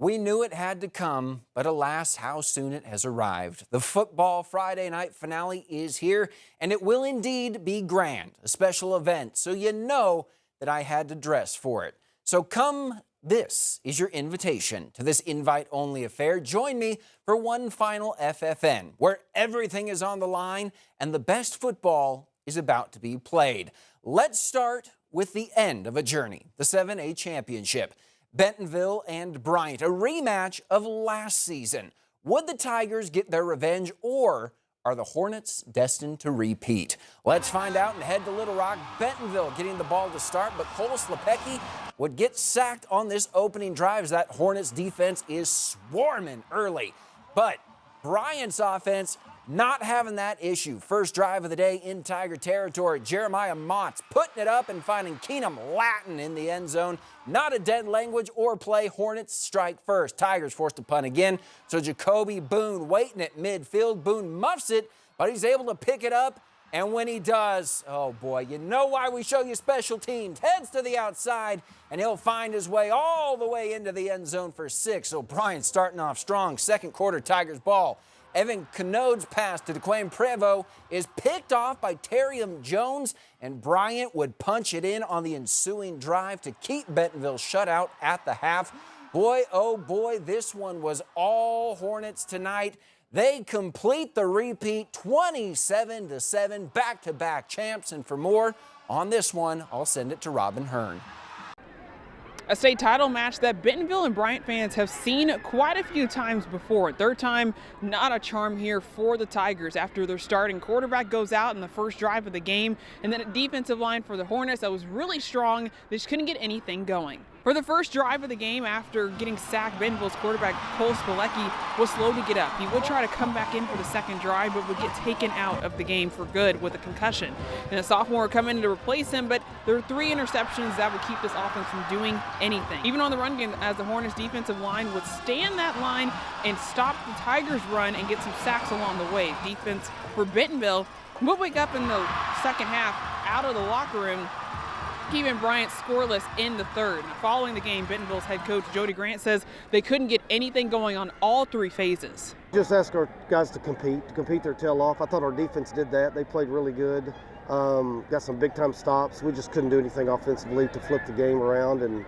We knew it had to come, but alas, how soon it has arrived. The Football Friday night finale is here, and it will indeed be grand, a special event, so you know that I had to dress for it. So this is your invitation to this invite-only affair. Join me for one final FFN, where everything is on the line and the best football is about to be played. Let's start with the end of a journey, the 7A championship. Bentonville and Bryant, a rematch of last season. Would the Tigers get their revenge, or are the Hornets destined to repeat? Let's find out and head to Little Rock. Bentonville getting the ball to start, but Cole Slepecki would get sacked on this opening drive as that Hornets defense is swarming early. But Bryant's offense not having that issue. First drive of the day in Tiger territory. Jeremiah Motts putting it up and finding Keenum Latin in the end zone. Not a dead language or play. Hornets strike first. Tigers forced to punt again. So Jacoby Boone waiting at midfield. Boone muffs it, but he's able to pick it up. And when he does, oh boy, you know why we show you special teams. Heads to the outside, and he'll find his way all the way into the end zone for 6. So Bryant starting off strong. Second quarter, Tigers ball. Evan Canode's pass to DeQuain Prevost is picked off by Terrium Jones, and Bryant would punch it in on the ensuing drive to keep Bentonville shut out at the half. Boy, oh boy, this one was all Hornets tonight. They complete the repeat, 27-7, back-to-back champs, and for more on this one, I'll send it to Robin Hearn. A state title match that Bentonville and Bryant fans have seen quite a few times before. Third time, not a charm here for the Tigers after their starting quarterback goes out in the first drive of the game, and then a defensive line for the Hornets that was really strong. They just couldn't get anything going. For the first drive of the game, after getting sacked, Bentonville's quarterback Cole Slepecki was slow to get up. He would try to come back in for the second drive, but would get taken out of the game for good with a concussion. And a sophomore would come in to replace him, but there are 3 interceptions that would keep this offense from doing anything. Even on the run game, as the Hornets defensive line would stand that line and stop the Tigers' run and get some sacks along the way. Defense for Bentonville would wake up in the second half out of the locker room, keeping Bryant scoreless in the third. Following the game, Bentonville's head coach Jody Grant says they couldn't get anything going on all 3 phases. Just ask our guys to compete their tail off. I thought our defense did that. They played really good. Got some big time stops. We just couldn't do anything offensively to flip the game around, and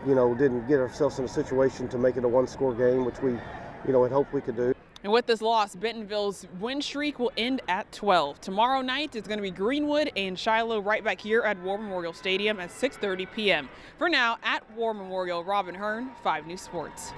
didn't get ourselves in a situation to make it a 1-score game, which we had hoped we could do. And with this loss, Bentonville's win streak will end at 12. Tomorrow night, it's going to be Greenwood and Shiloh right back here at War Memorial Stadium at 6:30 p.m. For now, at War Memorial, Robin Hearn, 5 News Sports.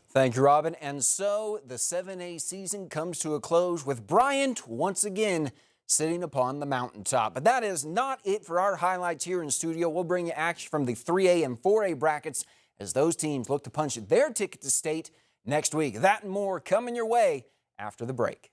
Thank you, Robin. And so the 7A season comes to a close with Bryant once again sitting upon the mountaintop. But that is not it for our highlights here in studio. We'll bring you action from the 3A and 4A brackets as those teams look to punch their ticket to state next week. That and more coming your way after the break.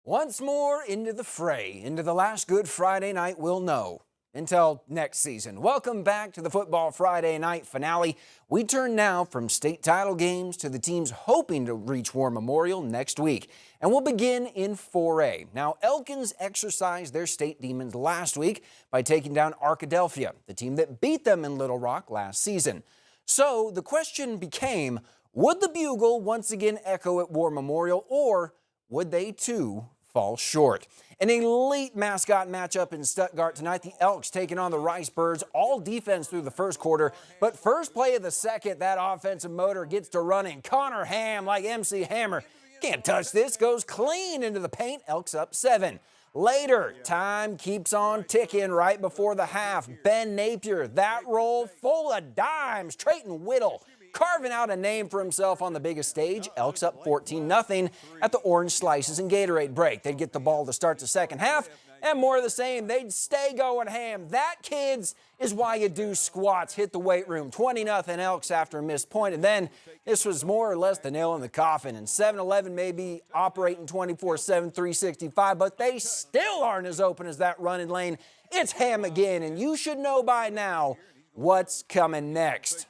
Once more into the fray, into the last Good Friday night we'll know. Until next season. Welcome back to the Football Friday night finale. We turn now from state title games to the teams hoping to reach War Memorial next week. And we'll begin in 4A. Now, Elkins exercised their state demons last week by taking down Arkadelphia, the team that beat them in Little Rock last season. So the question became, would the bugle once again echo at War Memorial, or would they too fall short? An elite mascot matchup in Stuttgart tonight. The Elks taking on the Rice Birds. All defense through the first quarter, but first play of the second, that offensive motor gets to running. Connor Ham, like MC Hammer, can't touch this, goes clean into the paint. Elks up 7. Later, time keeps on ticking right before the half. Ben Napier, that roll full of dimes. Trayton Whittle carving out a name for himself on the biggest stage. Elks up 14-0 at the Orange Slices and Gatorade break. They'd get the ball to start the second half, and more of the same. They'd stay going ham. That, kids, is why you do squats. Hit the weight room. 20-0 Elks after a missed point. And then this was more or less the nail in the coffin. And 7-Eleven may be operating 24/7, 365, but they still aren't as open as that running lane. It's ham again, and you should know by now, what's coming next.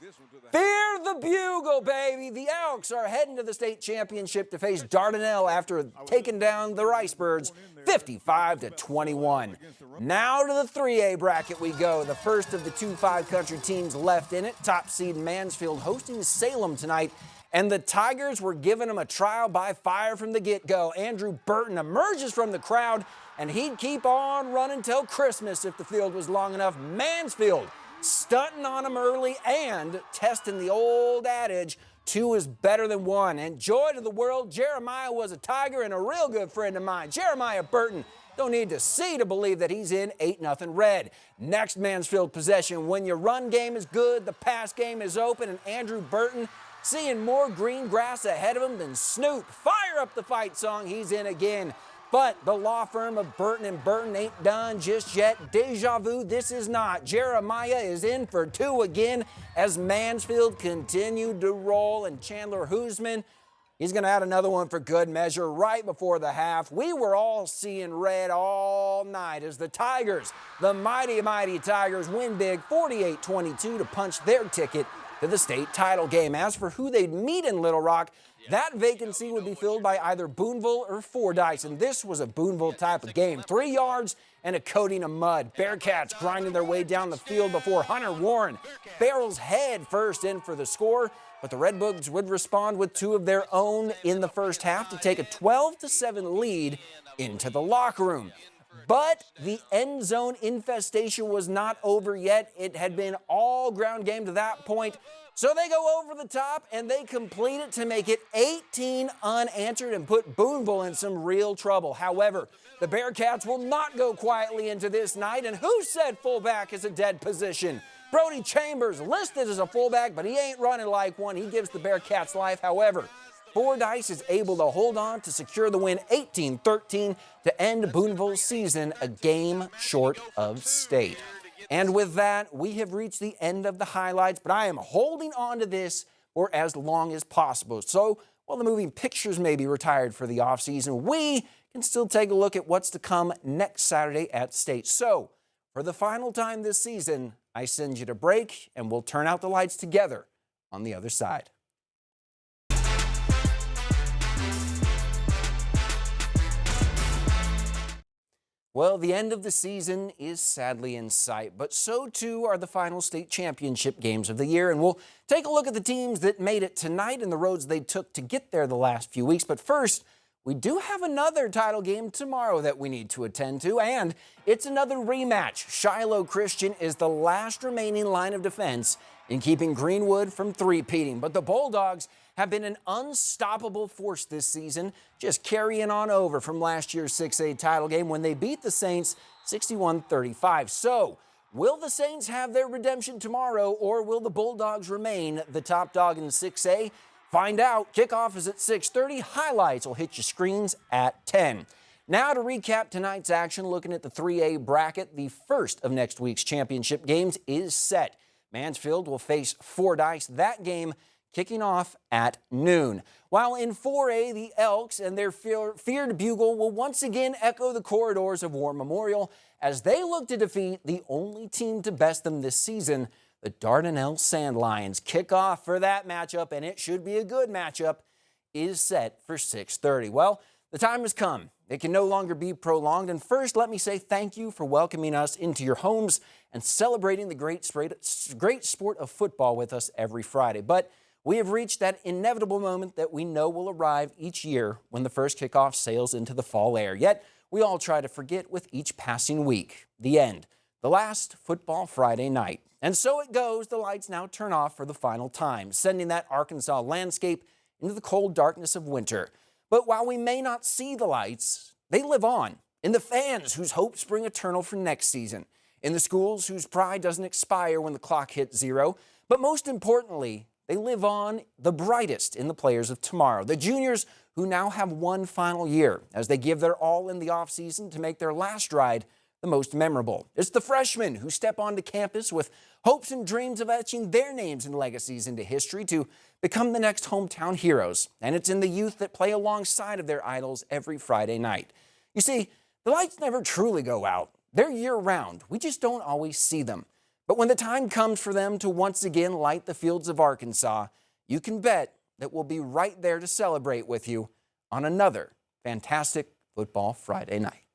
Fear the bugle, baby. The Elks are heading to the state championship to face Dardanelle after taking down the Ricebirds 55-21. Now to the 3A bracket we go. The first of the two 5-country teams left in it. Top seed Mansfield hosting Salem tonight. And the Tigers were giving them a trial by fire from the get-go. Andrew Burton emerges from the crowd, and he'd keep on running till Christmas if the field was long enough. Mansfield stunting on him early and testing the old adage, 2 is better than 1. And joy to the world, Jeremiah was a Tiger and a real good friend of mine. Jeremiah Burton, don't need to see to believe that he's in 8-0 red. Next Mansfield possession, when your run game is good, the pass game is open, and Andrew Burton seeing more green grass ahead of him than Snoop. Fire up the fight song, he's in again. But the law firm of Burton & Burton ain't done just yet. Deja vu, this is not. Jeremiah is in for 2 again as Mansfield continued to roll, and Chandler Hoosman, he's going to add another one for good measure right before the half. We were all seeing red all night as the Tigers, the mighty, mighty Tigers, win big 48-22 to punch their ticket to the state title game. As for who they'd meet in Little Rock, that vacancy would be filled by either Boonville or Fordyce, and this was a Boonville type of game. 3 yards and a coating of mud. Bearcats grinding their way down the field before Hunter Warren barrels head first in for the score, but the Redbugs would respond with 2 of their own in the first half to take a 12-7 lead into the locker room. But the end zone infestation was not over yet. It had been all ground game to that point. So they go over the top and they complete it to make it 18 unanswered and put Boonville in some real trouble. However, the Bearcats will not go quietly into this night. And who said fullback is a dead position? Brody Chambers listed as a fullback, but he ain't running like one. He gives the Bearcats life. However, Fordyce is able to hold on to secure the win 18-13 to end Boonville's season a game short of state. And with that, we have reached the end of the highlights, but I am holding on to this for as long as possible. So while the moving pictures may be retired for the offseason, we can still take a look at what's to come next Saturday at state. So for the final time this season, I send you to break, and we'll turn out the lights together on the other side. Well, the end of the season is sadly in sight, but so too are the final state championship games of the year, and we'll take a look at the teams that made it tonight and the roads they took to get there the last few weeks. But first, we do have another title game tomorrow that we need to attend to, and it's another rematch. Shiloh Christian is the last remaining line of defense in keeping Greenwood from three-peating, but the Bulldogs have been an unstoppable force this season, just carrying on over from last year's 6A title game when they beat the Saints 61-35. So, will the Saints have their redemption tomorrow, or will the Bulldogs remain the top dog in 6A? Find out. Kickoff is at 6:30. Highlights will hit your screens at 10. Now to recap tonight's action, looking at the 3A bracket, the first of next week's championship games is set. Mansfield will face Fordyce. That game kicking off at noon. While in 4A, the Elks and their feared bugle will once again echo the corridors of War Memorial as they look to defeat the only team to best them this season, the Dardanelle Sandlions. Kickoff for that matchup, and it should be a good matchup, is set for 6:30. Well, the time has come. It can no longer be prolonged. And first, let me say thank you for welcoming us into your homes and celebrating the great sport of football with us every Friday. But we have reached that inevitable moment that we know will arrive each year when the first kickoff sails into the fall air. Yet, we all try to forget with each passing week. The end. The last football Friday night. And so it goes. The lights now turn off for the final time, sending that Arkansas landscape into the cold darkness of winter. But while we may not see the lights, they live on in the fans whose hopes spring eternal for next season, in the schools whose pride doesn't expire when the clock hits 0. But most importantly, they live on the brightest in the players of tomorrow, the juniors who now have one final year as they give their all in the offseason to make their last ride the most memorable. It's the freshmen who step onto campus with hopes and dreams of etching their names and legacies into history to become the next hometown heroes. And it's in the youth that play alongside of their idols every Friday night. You see, the lights never truly go out. They're year-round. We just don't always see them. But when the time comes for them to once again light the fields of Arkansas, you can bet that we'll be right there to celebrate with you on another fantastic Football Friday night.